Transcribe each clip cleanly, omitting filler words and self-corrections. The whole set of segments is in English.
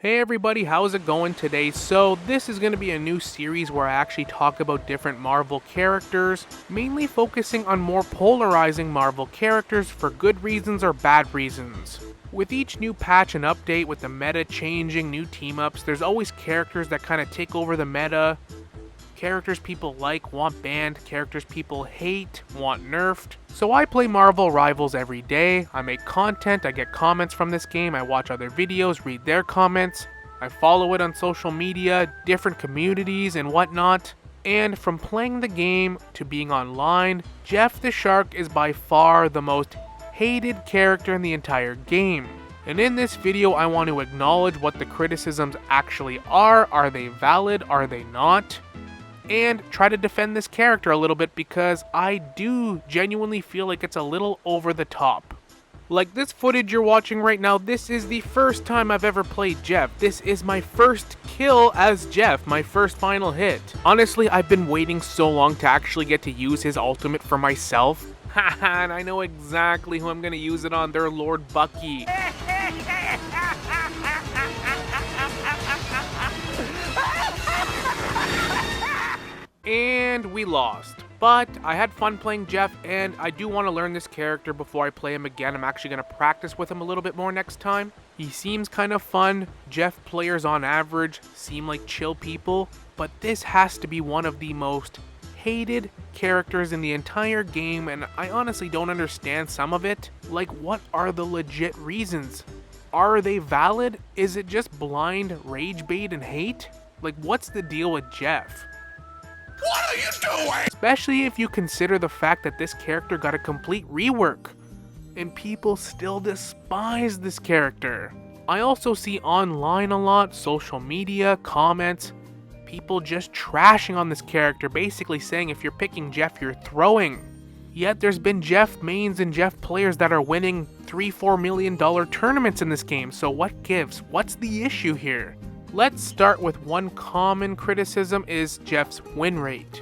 Hey everybody, how's it going today? So this is going to be a new series where I actually talk about different Marvel characters, mainly focusing on more polarizing Marvel characters for good reasons or bad reasons. With each new patch and update, with the meta changing, new team-ups, there's always characters that kind of take over the meta. Characters people like want banned, characters people hate want nerfed. So I play Marvel Rivals every day, I make content, I get comments from this game, I watch other videos, read their comments, I follow it on social media, different communities and whatnot. And from playing the game to being online, Jeff the Shark is by far the most hated character in the entire game. And in this video I want to acknowledge what the criticisms actually are they valid, are they not? And try to defend this character a little bit because I do genuinely feel like it's a little over the top. Like this footage you're watching right now, this is the first time I've ever played Jeff. This is my first kill as Jeff, my first final hit. Honestly, I've been waiting so long to actually get to use his ultimate for myself. Haha, and I know exactly who I'm gonna use it on, their Lord Bucky. And we lost. But I had fun playing Jeff, and I do want to learn this character before I play him again. I'm actually going to practice with him a little bit more next time. He seems kind of fun. Jeff players on average seem like chill people, but this has to be one of the most hated characters in the entire game, and I honestly don't understand some of it. Like, what are the legit reasons? Are they valid? Is it just blind rage bait and hate? Like, what's the deal with Jeff? What are you doing? Especially if you consider the fact that this character got a complete rework, and people still despise this character. I also see online a lot, social media, comments, people just trashing on this character, basically saying if you're picking Jeff, you're throwing. Yet there's been Jeff mains and Jeff players that are winning $3-4 million tournaments in this game, so what gives? What's the issue here? Let's start with one common criticism is Jeff's win rate.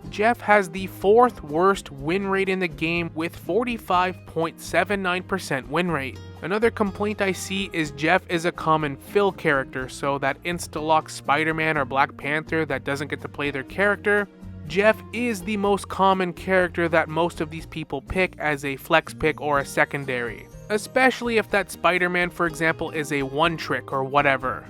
Jeff has the 4th worst win rate in the game with 45.79% win rate. Another complaint I see is Jeff is a common fill character, so that insta-lock Spider-Man or Black Panther that doesn't get to play their character. Jeff is the most common character that most of these people pick as a flex pick or a secondary. Especially if that Spider-Man, for example, is a one-trick or whatever.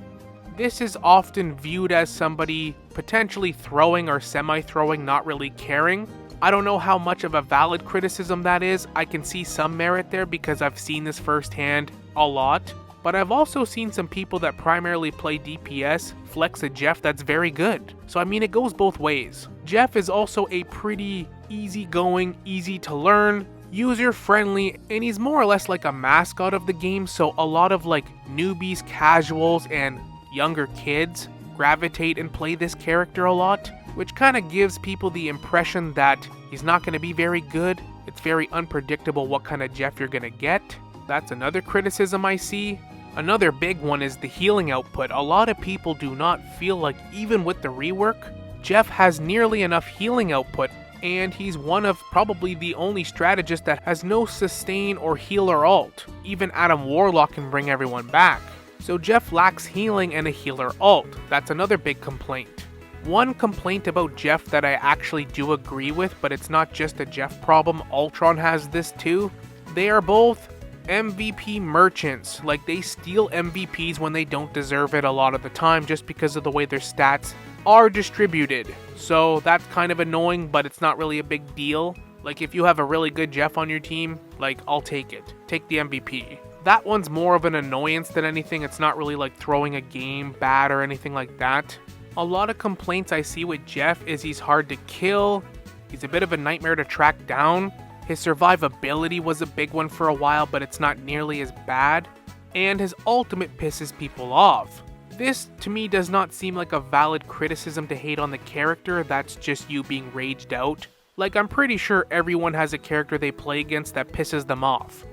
This is often viewed as somebody potentially throwing or semi-throwing, not really caring. I don't know how much of a valid criticism that is. I can see some merit there because I've seen this firsthand a lot. But I've also seen some people that primarily play DPS flex a Jeff that's very good. So I mean, it goes both ways. Jeff is also a pretty easygoing, easy to learn, user-friendly, and he's more or less like a mascot of the game, so a lot of like newbies, casuals, and younger kids gravitate and play this character a lot, which kind of gives people the impression that he's not going to be very good. It's very unpredictable what kind of Jeff you're going to get. That's another criticism I see. Another big one is the healing output. A lot of people do not feel like even with the rework, Jeff has nearly enough healing output, and he's one of probably the only strategists that has no sustain or heal or ult. Even Adam Warlock can bring everyone back. So Jeff lacks healing and a healer ult. That's another big complaint. One complaint about Jeff that I actually do agree with, but it's not just a Jeff problem, Ultron has this too. They are both MVP merchants. Like, they steal MVPs when they don't deserve it a lot of the time just because of the way their stats are distributed. So that's kind of annoying, but it's not really a big deal. Like, if you have a really good Jeff on your team, like, I'll take it. Take the MVP. That one's more of an annoyance than anything. It's not really like throwing a game bad or anything like that. A lot of complaints I see with Jeff is he's hard to kill. He's a bit of a nightmare to track down. His survivability was a big one for a while, but it's not nearly as bad. And his ultimate pisses people off. This, to me, does not seem like a valid criticism to hate on the character. That's just you being raged out. Like, I'm pretty sure everyone has a character they play against that pisses them off.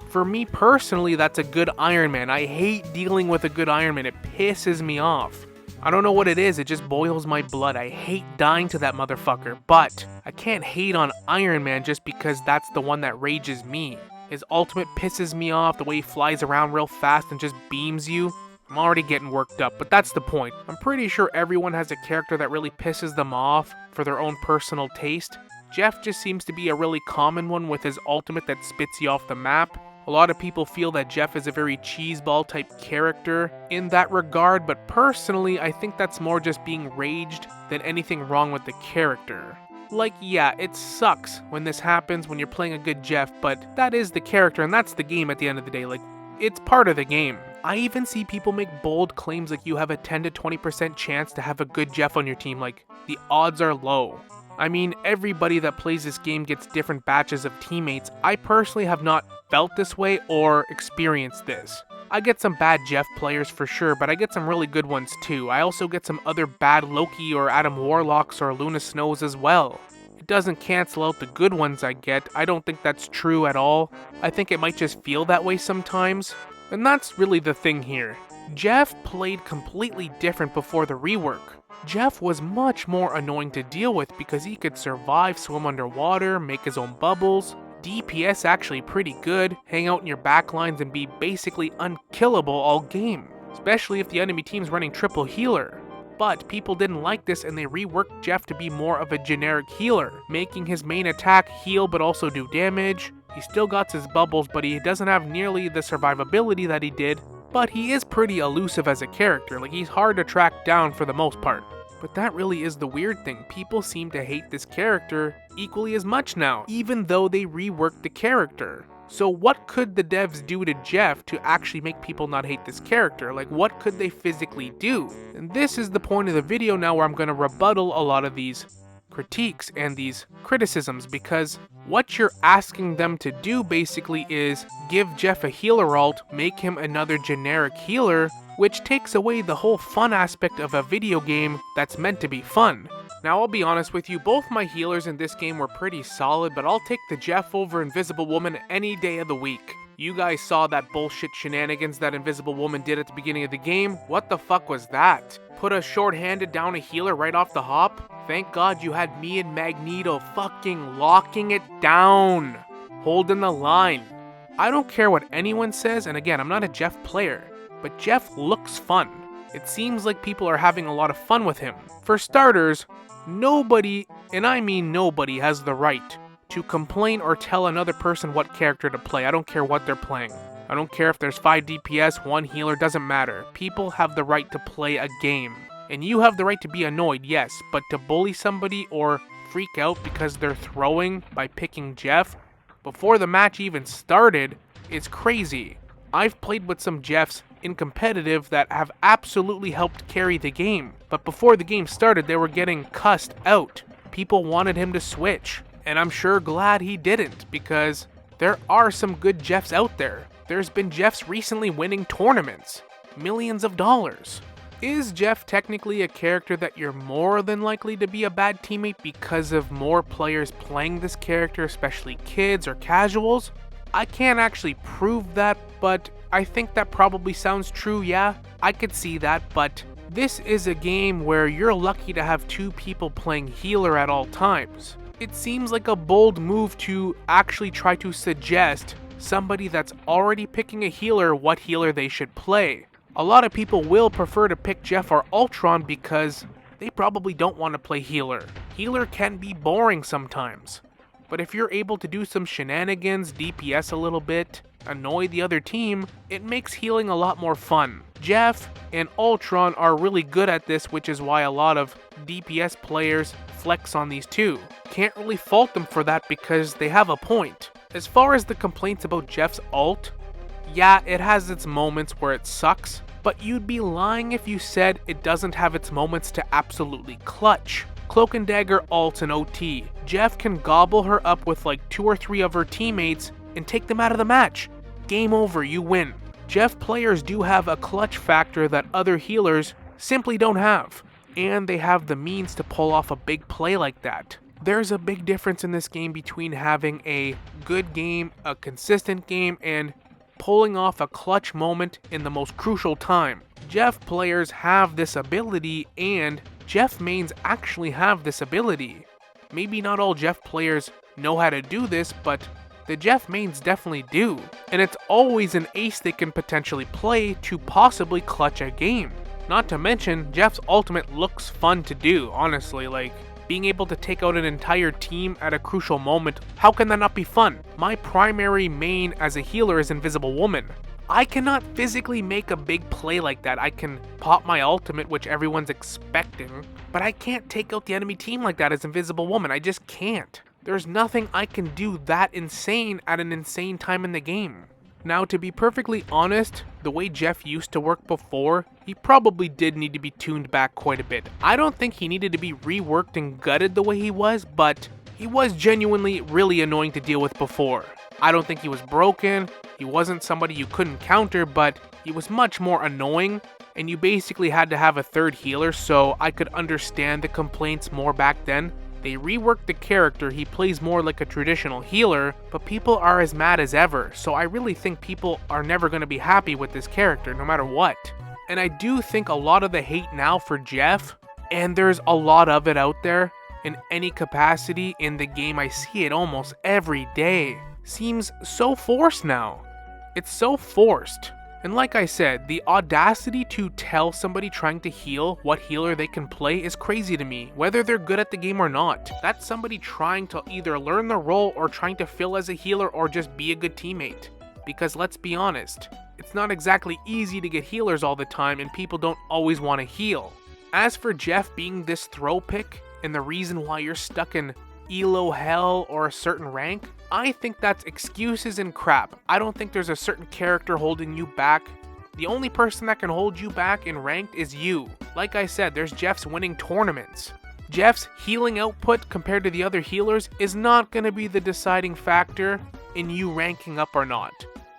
For me personally, that's a good Iron Man. I hate dealing with a good Iron Man. It pisses me off. I don't know what it is, it just boils my blood. I hate dying to that motherfucker, but I can't hate on Iron Man just because that's the one that rages me. His ultimate pisses me off, the way he flies around real fast and just beams you. I'm already getting worked up, but that's the point. I'm pretty sure everyone has a character that really pisses them off for their own personal taste. Jeff just seems to be a really common one with his ultimate that spits you off the map. A lot of people feel that Jeff is a very cheeseball type character in that regard, but personally I think that's more just being raged than anything wrong with the character. Like, yeah, it sucks when this happens when you're playing a good Jeff, but that is the character and that's the game at the end of the day. Like, it's part of the game. I even see people make bold claims like you have a 10 to 20% chance to have a good Jeff on your team, like the odds are low. I mean, everybody that plays this game gets different batches of teammates. I personally have not felt this way or experienced this. I get some bad Jeff players for sure, but I get some really good ones too. I also get some other bad Loki or Adam Warlocks or Luna Snows as well. It doesn't cancel out the good ones I get. I don't think that's true at all. I think it might just feel that way sometimes. And that's really the thing here. Jeff played completely different before the rework. Jeff was much more annoying to deal with because he could survive, swim underwater, make his own bubbles. DPS actually pretty good, hang out in your backlines and be basically unkillable all game, especially if the enemy team's running triple healer. But people didn't like this and they reworked Jeff to be more of a generic healer, making his main attack heal but also do damage. He still got his bubbles, but he doesn't have nearly the survivability that he did, but he is pretty elusive as a character, like he's hard to track down for the most part. But that really is the weird thing, people seem to hate this character equally as much now, even though they reworked the character. So what could the devs do to Jeff to actually make people not hate this character? Like, what could they physically do? And this is the point of the video now where I'm going to rebuttal a lot of these critiques and these criticisms, because what you're asking them to do basically is give Jeff a healer ult, make him another generic healer, which takes away the whole fun aspect of a video game that's meant to be fun. Now I'll be honest with you, both my healers in this game were pretty solid, but I'll take the Jeff over Invisible Woman any day of the week. You guys saw that bullshit shenanigans that Invisible Woman did at the beginning of the game? What the fuck was that? Put a short-handed down a healer right off the hop? Thank God you had me and Magneto fucking locking it down, holding the line. I don't care what anyone says, and again, I'm not a Jeff player, but Jeff looks fun. It seems like people are having a lot of fun with him. For starters, nobody, and I mean nobody, has the right to complain or tell another person what character to play. I don't care what they're playing. I don't care if there's 5 DPS, 1 healer, doesn't matter. People have the right to play a game. And you have the right to be annoyed, yes, but to bully somebody or freak out because they're throwing by picking Jeff before the match even started is crazy. I've played with some Jeffs in competitive that have absolutely helped carry the game, but before the game started they were getting cussed out. People wanted him to switch, and I'm sure glad he didn't, because there are some good Jeffs out there. There's been Jeffs recently winning tournaments, millions of dollars. Is Jeff technically a character that you're more than likely to be a bad teammate because of more players playing this character, especially kids or casuals? I can't actually prove that, but I think that probably sounds true, yeah. I could see that, but this is a game where you're lucky to have 2 people playing healer at all times. It seems like a bold move to actually try to suggest somebody that's already picking a healer what healer they should play. A lot of people will prefer to pick Jeff or Ultron because they probably don't want to play healer. Healer can be boring sometimes. But if you're able to do some shenanigans, DPS a little bit, annoy the other team, it makes healing a lot more fun. Jeff and Ultron are really good at this, which is why a lot of DPS players flex on these two. Can't really fault them for that because they have a point. As far as the complaints about Jeff's ult, yeah, it has its moments where it sucks, but you'd be lying if you said it doesn't have its moments to absolutely clutch. Cloak and Dagger ults in OT. Jeff can gobble her up with like 2 or 3 of her teammates and take them out of the match. Game over, you win. Jeff players do have a clutch factor that other healers simply don't have, and they have the means to pull off a big play like that. There's a big difference in this game between having a good game, a consistent game, and pulling off a clutch moment in the most crucial time. Jeff players have this ability, and Jeff mains actually have this ability. Maybe not all Jeff players know how to do this, but The Jeff mains definitely do, and it's always an ace they can potentially play to possibly clutch a game. Not to mention, Jeff's ultimate looks fun to do, honestly, like, being able to take out an entire team at a crucial moment, how can that not be fun? My primary main as a healer is Invisible Woman. I cannot physically make a big play like that. I can pop my ultimate, which everyone's expecting, but I can't take out the enemy team like that as Invisible Woman. I just can't. There's nothing I can do that insane at an insane time in the game. Now, to be perfectly honest, the way Jeff used to work before, he probably did need to be tuned back quite a bit. I don't think he needed to be reworked and gutted the way he was, but he was genuinely really annoying to deal with before. I don't think he was broken, he wasn't somebody you couldn't counter, but he was much more annoying, and you basically had to have a third healer, so I could understand the complaints more back then. They reworked the character, he plays more like a traditional healer, but people are as mad as ever, so I really think people are never going to be happy with this character, no matter what. And I do think a lot of the hate now for Jeff, and there's a lot of it out there, in any capacity in the game, I see it almost every day, seems so forced now. It's so forced. And like I said, the audacity to tell somebody trying to heal what healer they can play is crazy to me, whether they're good at the game or not. That's somebody trying to either learn the role or trying to fill as a healer or just be a good teammate. Because let's be honest, it's not exactly easy to get healers all the time and people don't always want to heal. As for Jeff being this throw pick and the reason why you're stuck in elo hell or a certain rank, I think that's excuses and crap. I don't think there's a certain character holding you back. The only person that can hold you back in ranked is you. Like I said, there's Jeff's winning tournaments. Jeff's healing output compared to the other healers is not going to be the deciding factor in you ranking up or not.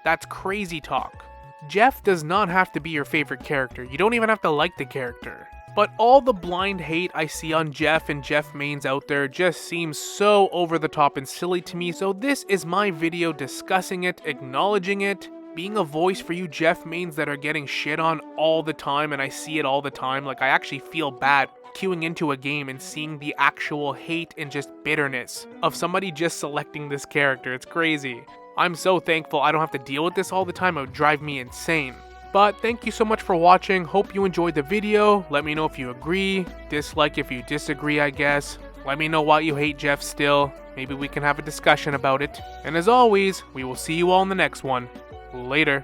That's crazy talk. Jeff does not have to be your favorite character. You don't even have to like the character. But all the blind hate I see on Jeff and Jeff mains out there just seems so over the top and silly to me, so this is my video discussing it, acknowledging it, being a voice for you Jeff mains that are getting shit on all the time, and I see it all the time. Like, I actually feel bad queuing into a game and seeing the actual hate and just bitterness of somebody just selecting this character. It's crazy. I'm so thankful I don't have to deal with this all the time. It would drive me insane. But thank you so much for watching. Hope you enjoyed the video. Let me know if you agree, dislike if you disagree, I guess. Let me know why you hate Jeff still. Maybe we can have a discussion about it. And as always, we will see you all in the next one. Later.